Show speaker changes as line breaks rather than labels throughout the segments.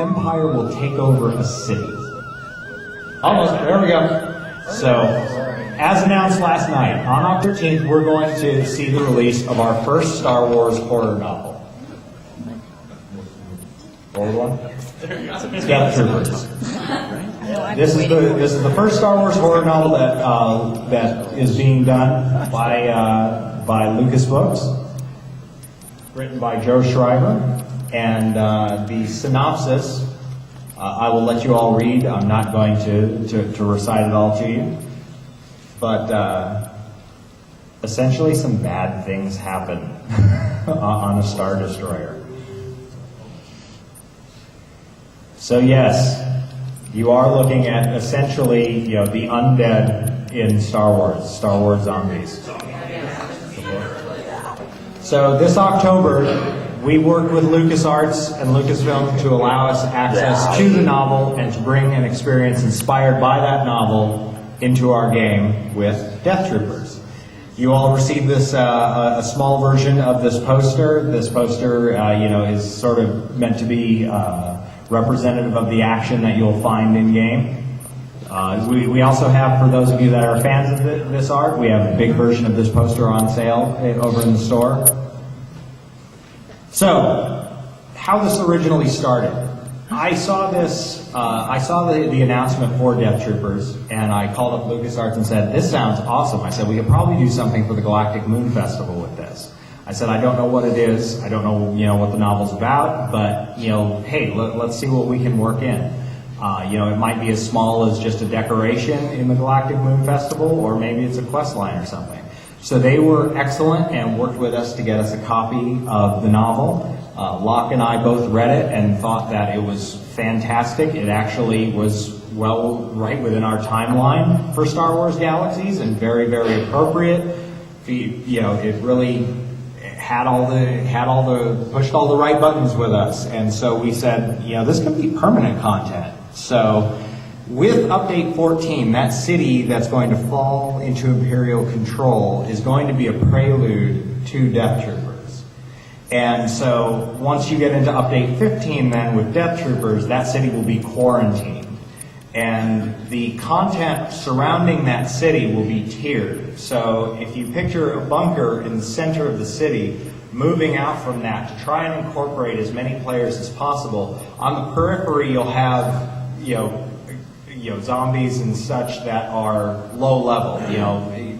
Empire will take over a city. Almost, there we go. So, as announced last night, on October 13th, we're going to see the release of our first Star Wars horror novel. Forward one? Deathtroopers. This is the first Star Wars horror novel that is being done by Lucas Books, written by Joe Schreiber, and the synopsis I will let you all read. I'm not going to recite it all to you, but essentially some bad things happen on a Star Destroyer. So yes, you are looking at essentially, the undead in Star Wars zombies. So this October, we worked with LucasArts and Lucasfilm to allow us access to the novel and to bring an experience inspired by that novel into our game with Deathtroopers. You all received this a small version of this poster. This poster, is sort of meant to be representative of the action that you'll find in game. We also have, for those of you that are fans of this art, we have a big version of this poster on sale over in the store. So, how this originally started. I saw this, the announcement for Deathtroopers, and I called up LucasArts and said, this sounds awesome. I said, we could probably do something for the Galactic Moon Festival with this. I said, I don't know what it is, I don't know, what the novel's about, but, hey, let's see what we can work in. It might be as small as just a decoration in the Galactic Moon Festival, or maybe it's a quest line or something. So they were excellent and worked with us to get us a copy of the novel. Locke and I both read it and thought that it was fantastic. It actually was right within our timeline for Star Wars Galaxies and very, very appropriate. It really pushed all the right buttons with us. And so we said, this could be permanent content. So with Update 14, that city that's going to fall into Imperial control is going to be a prelude to Deathtroopers. And so once you get into Update 15 then with Deathtroopers, that city will be quarantined. And the content surrounding that city will be tiered. So if you picture a bunker in the center of the city, moving out from that to try and incorporate as many players as possible, on the periphery you'll have, zombies and such that are low level.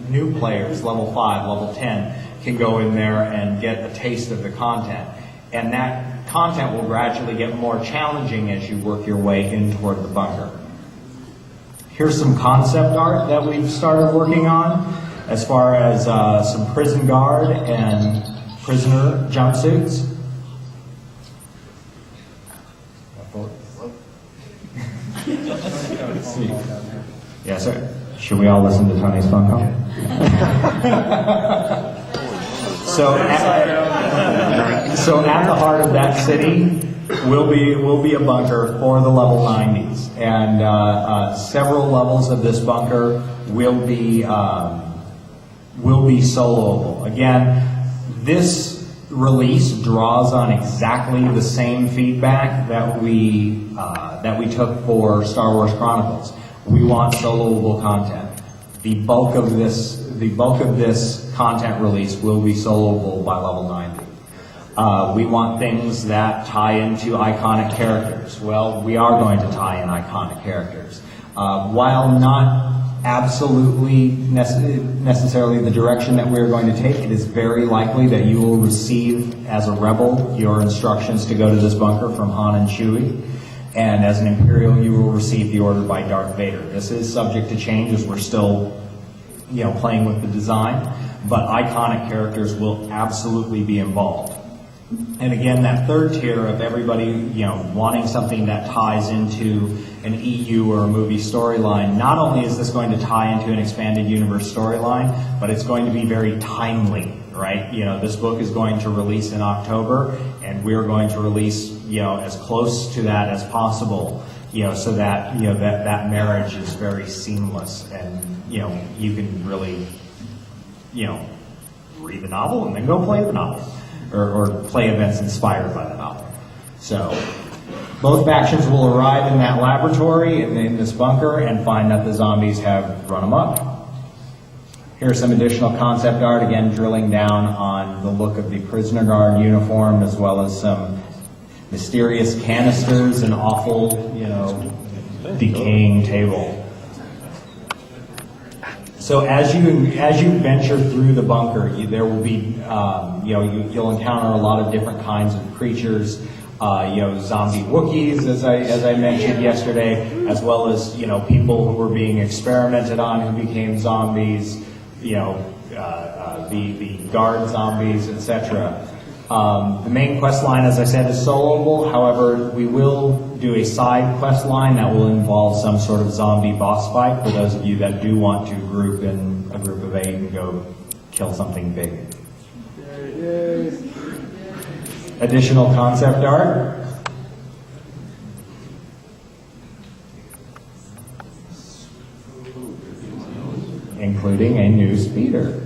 New players, level 5, level 10, can go in there and get a taste of the content. And that content will gradually get more challenging as you work your way in toward the bunker. Here's some concept art that we've started working on as far as some prison guard and prisoner jumpsuits. Yeah, sir. Should we all listen to Tony's phone call? So at the heart of that city will be a bunker for the level 90s, and several levels of this bunker will be soloable. Again, this release draws on exactly the same feedback that we took for Star Wars Chronicles. We want soloable content. The bulk of this content release will be soloable by level 90. We want things that tie into iconic characters. Well, we are going to tie in iconic characters. While not absolutely necessarily the direction that we're going to take, it is very likely that you will receive, as a rebel, your instructions to go to this bunker from Han and Chewie. And as an Imperial, you will receive the order by Darth Vader. This is subject to change as we're still, playing with the design, but iconic characters will absolutely be involved. And again, that third tier of everybody, wanting something that ties into an EU or a movie storyline, not only is this going to tie into an expanded universe storyline, but it's going to be very timely, right? This book is going to release in October, and we're going to release, as close to that as possible, so that, that marriage is very seamless, and, you can really, read the novel and then go play the novel. Or play events inspired by the novel. So Both factions will arrive in that laboratory, in this bunker, and find that the zombies have run amok. Here's some additional concept art, again drilling down on the look of the prisoner guard uniform, as well as some mysterious canisters and awful, decaying table. So as you venture through the bunker, there will be, you'll encounter a lot of different kinds of creatures. Zombie Wookiees, as I mentioned yesterday, as well as people who were being experimented on who became zombies. The guard zombies, etc. The main quest line, as I said, is soloable. However, we will do a side quest line that will involve some sort of zombie boss fight for those of you that do want to group in a group of 8 and go kill something big. Additional concept art. Including a new speeder.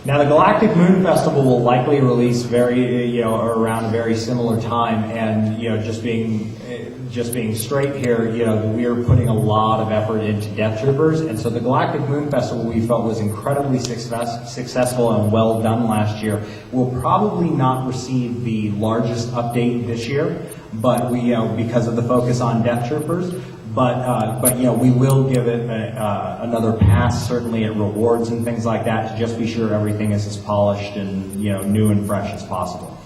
Now, the Galactic Moon Festival will likely release around a very similar time, and just being straight here, we are putting a lot of effort into Deathtroopers, and so the Galactic Moon Festival we felt was incredibly successful and well done last year. Will probably not receive the largest update this year, but because of the focus on Deathtroopers. But we will give it another pass, certainly at rewards and things like that, to just be sure everything is as polished and new and fresh as possible.